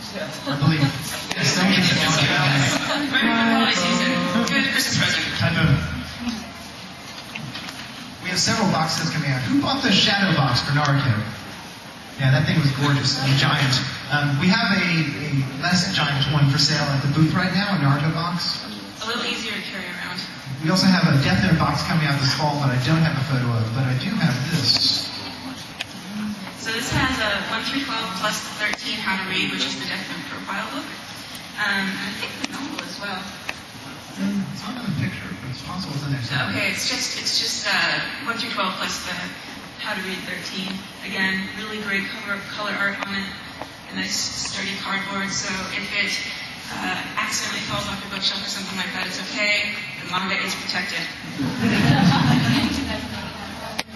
I believe. Yes, thank you. Right before the holiday season. Good Christmas present. Type of. We have several box sets coming out. Who bought the Shadow box for Naruto? Yeah, that thing was gorgeous and giant. We have a less giant one for sale at the booth right now, a Naruto box. A little easier to carry around. We also have a Death Note box coming out this fall that I don't have a photo of, but I do have this. So this has a 1 through 12 plus the 13 How to Read, which is the Death Note profile book. I think the novel as well. It's not in the picture, but it's possible it's in there. Okay, it's just 1 through 12 plus the How to Read 13. Again, really great color art on it. A nice sturdy cardboard. So if it accidentally falls off your bookshelf or something like that, it's okay. The manga is protected.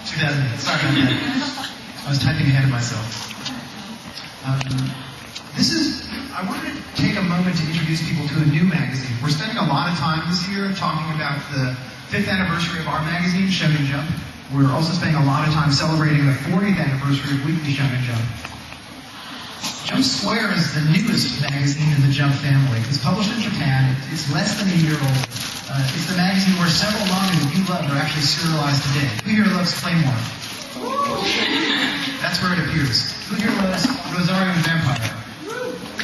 2000. Sorry about that. I was typing ahead of myself. I wanted to take a moment to introduce people to a new magazine. We're spending a lot of time this year talking about the 5th anniversary of our magazine, Shonen Jump. We're also spending a lot of time celebrating the 40th anniversary of Weekly Shonen Jump. Jump Square is the newest magazine in the Jump family. It's published in Japan. It's less than a year old. It's the magazine where several manga that you love are actually serialized today. Who here loves Claymore? That's where it appears. Who here loves Rosario the Vampire?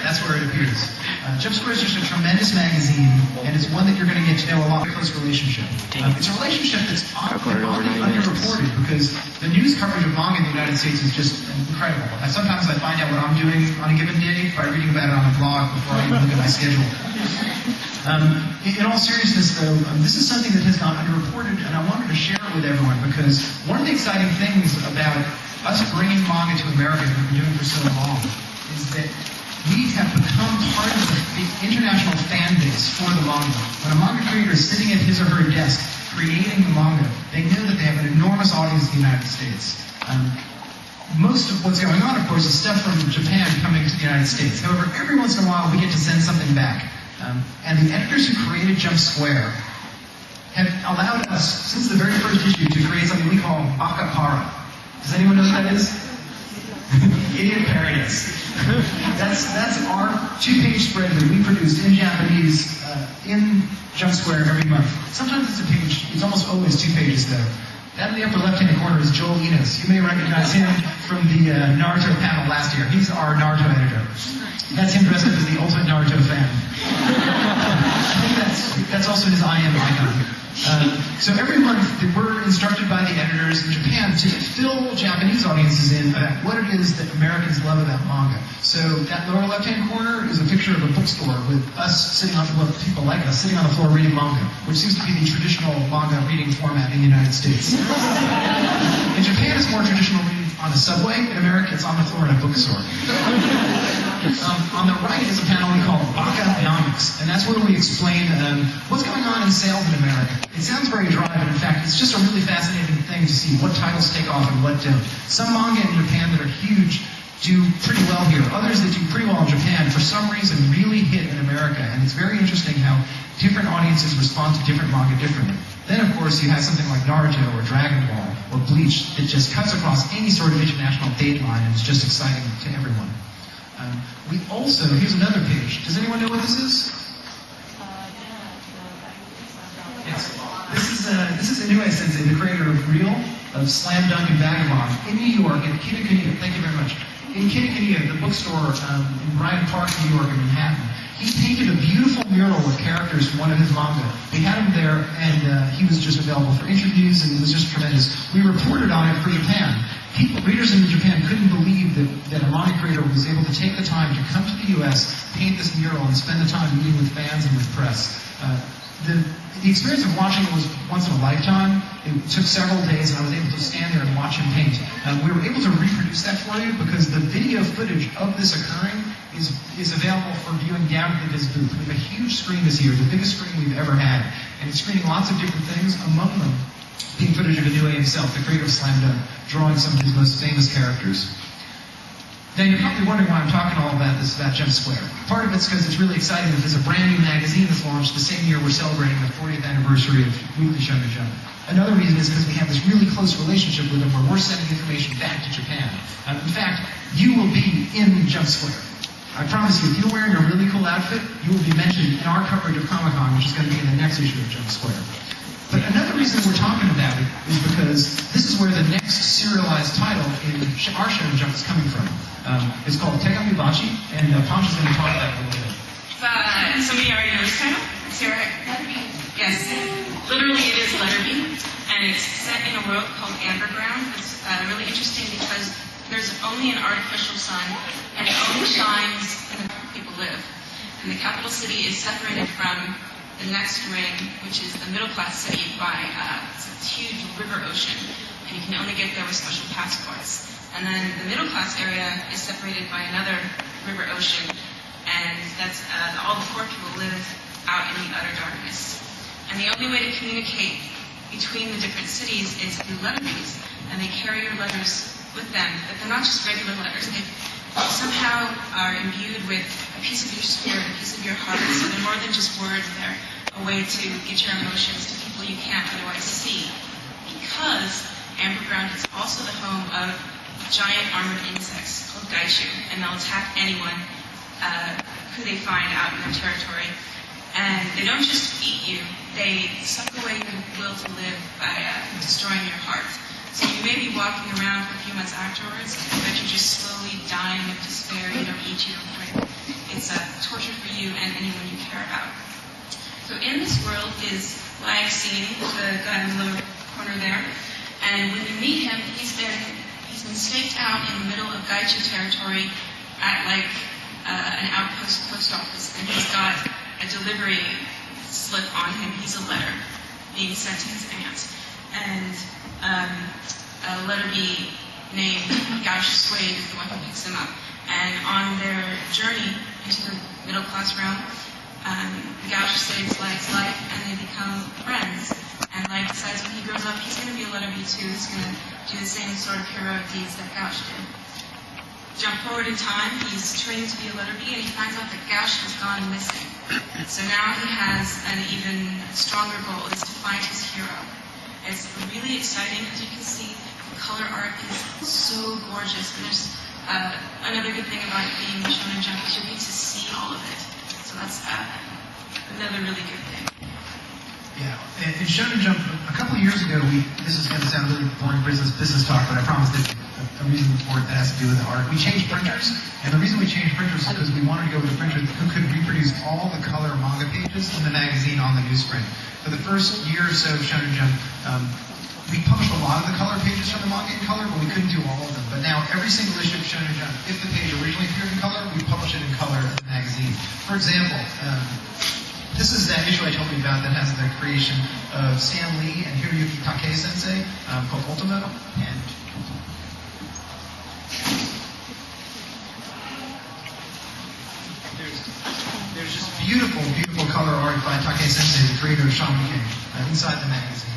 That's where it appears. Jump Square is just a tremendous magazine, and it's one that you're going to get to know a lot of close relationship. It's a relationship that's often underreported because the news coverage of manga in the United States is just incredible. Sometimes I find out what I'm doing on a given day by reading about it on a blog before I even look at my schedule. In all seriousness, though, this is something that has gone underreported, and I wanted to share it with everyone because one of the exciting things about us bringing manga to America that we've been doing for so long is that we have become part of the international fan base for the manga. When a manga creator is sitting at his or her desk creating the manga, they know that they have an enormous audience in the United States. Most of what's going on, of course, is stuff from Japan coming to the United States. However, every once in a while, we get to send something back. And the editors who created Jump Square have allowed us, since the very first issue, to create something we call Baka Para. Does anyone know what that is? Idiot Paradise. That's our 2-page spread that we produced in Japanese in Jump Square every month. Sometimes it's a page, it's almost always 2 pages though. That in the upper left-hand corner is Joel Enos. You may recognize him from the Naruto panel last year. He's our Naruto editor. That's him dressed up as the ultimate Naruto fan. I think that's also his I am icon. So every month we're instructed by the editors in Japan to fill Japanese audiences in about what it is that Americans love about manga. So that lower left-hand corner is a picture of a bookstore with us sitting on, well, people like us, sitting on the floor reading manga, which seems to be the traditional manga reading format in the United States. In Japan, it's more traditional reading on a subway. In America, it's on the floor in a bookstore. On the right is a panel we call Baka-nomics, and that's where we explain what's going on in sales in America. It sounds very dry, but in fact, it's just a really fascinating thing to see what titles take off and what don't. Some manga in Japan that are huge do pretty well here. Others that do pretty well in Japan, for some reason, really hit in America, and it's very interesting how different audiences respond to different manga differently. Then, of course, you have something like Naruto or Dragon Ball or Bleach that just cuts across any sort of international date line and is just exciting to everyone. We also, here's another page. Does anyone know what this is? Yes. This is Inoue Sensei, the creator of Real, of Slam Dunk and Vagabond, in New York, in Kitakuniya. Thank you very much. In Kitakuniya, the bookstore in Bryant Park, New York, in Manhattan, he painted a beautiful mural of characters from one of his manga. We had him there, and he was just available for interviews, and it was just tremendous. We reported on it for Japan. Readers in Japan couldn't believe that a manga creator was able to take the time to come to the U.S., paint this mural, and spend the time meeting with fans and with press. The experience of watching it was once in a lifetime. It took several days, and I was able to stand there and watch him paint. We were able to reproduce that for you because the video footage of this occurring is available for viewing down at his booth. We have a huge screen this year, the biggest screen we've ever had, and it's screening lots of different things, among them being footage of Inoue himself, the creator of Slam Dunk, drawing some of his most famous characters. Now, you're probably wondering why I'm talking all about this, about Jump Square. Part of it's because it's really exciting that there's a brand new magazine that's launched the same year we're celebrating the 40th anniversary of Weekly Shonen Jump. Another reason is because we have this really close relationship with them where we're sending information back to Japan. In fact, you will be in Jump Square. I promise you, if you're wearing a really cool outfit, you will be mentioned in our coverage of Comic-Con, which is going to be in the next issue of Jump Square. But another reason we're talking about it is because this is where the next serialized title in our Shonen Jump is coming from. It's called Tegami Bachi, and Pancha's going to talk about it a little bit. Somebody already knows the title? Sarah? Yes. Literally, it is letter B, and it's set in a world called Amberground. It's really interesting because there's only an artificial sun, and it only shines when people live. And the capital city is separated from the next ring, which is the middle-class city, by it's a huge river ocean, and you can only get there with special passports. And then the middle-class area is separated by another river ocean, and that's all the poor people live out in the utter darkness. And the only way to communicate between the different cities is through letterbees, and they carry your letters with them, but they're not just regular letters. They somehow are imbued with a piece of your spirit, a piece of your heart, so they're more than just words. They're a way to get your emotions to people you can't otherwise see. Because Amberground is also the home of giant armored insects called Gaishu, and they'll attack anyone who they find out in their territory. And they don't just eat you, they suck away your will to live by destroying your heart. So you may be walking around for a few months afterwards, but you're just slowly dying of despair. You don't eat, you don't drink. It's torture for you and anyone you care about. So in this world is Liang Xing, the guy in the lower corner there. And when you meet him, he's been staked out in the middle of Gaichu territory at like an outpost post office, and he's got a delivery slip on him. He's a letter being sent to his aunt. And a letter B named Gauche Suede is the one who picks him up. And on their journey into the middle-class realm, Gauche saves Light's life, and they become friends. And Light decides when he grows up, he's going to be a letter B too. He's going to do the same sort of heroic deeds that Gauche did. Jump forward in time, he's trained to be a letter B, and he finds out that Gauche has gone missing. So now he has an even stronger goal, is to find his hero. It's really exciting, as you can see. The color art is so gorgeous, and there's another good thing about it being Shonen Jump is you get to see all of it. So that's another really good thing. Yeah, in Shonen Jump, a couple of years ago, this is going to sound really boring business talk, but I promise there's a reason for it that has to do with the art. We changed printers, and the reason we changed printers is because we wanted to go with a printer who could reproduce all the color manga pages in the magazine on the newsprint. For the first year or so of Shonen Jump, we published a lot of the color pages from the manga in color, but we couldn't do all of them. But now, every single issue of Shonen Jump, if the page originally appeared in color, we publish it in color in the magazine. For example, this is that issue I told you about that has the creation of Stan Lee and Hiroyuki Takei Sensei called Ultimo. And there's just beautiful, beautiful color art by Takei Sensei, the creator of Shaman King, inside the magazine.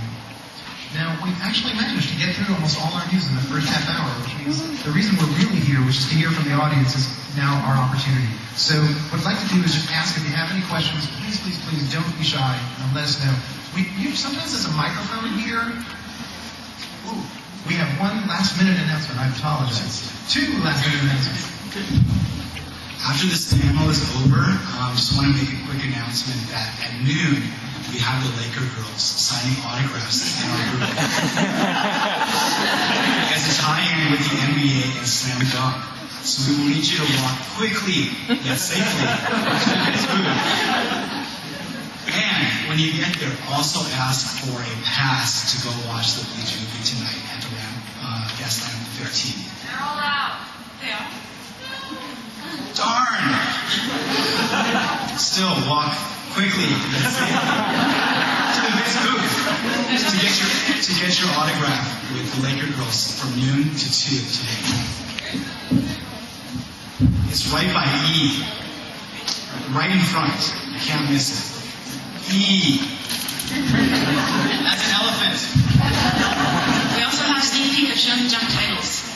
Now, we've actually managed to get through almost all our news in the first half hour, which means the reason we're really here, which is to hear from the audience, is now our opportunity. So what I'd like to do is just ask if you have any questions, please, please, please don't be shy and let us know. Sometimes there's a microphone here. Ooh, we have one last-minute announcement. I apologize. Two last-minute announcements. After this panel is over, just want to make a quick announcement that at noon, we have the Laker girls signing autographs in our group. As a tie-in with the NBA and Slam Dunk. So we will need you to walk quickly, yet safely, to this booth. And when you get there, also ask for a pass to go watch the Bleach movie tonight at around Gaslamp 13. They're all out. They are. Darn! Still, walk quickly, yet safely, to this booth to get your autograph with the Laker girls from noon to 2 today. It's right by E. Right in front. You can't miss it. E. That's an elephant. We also have sneak peek of Shonen Jump titles.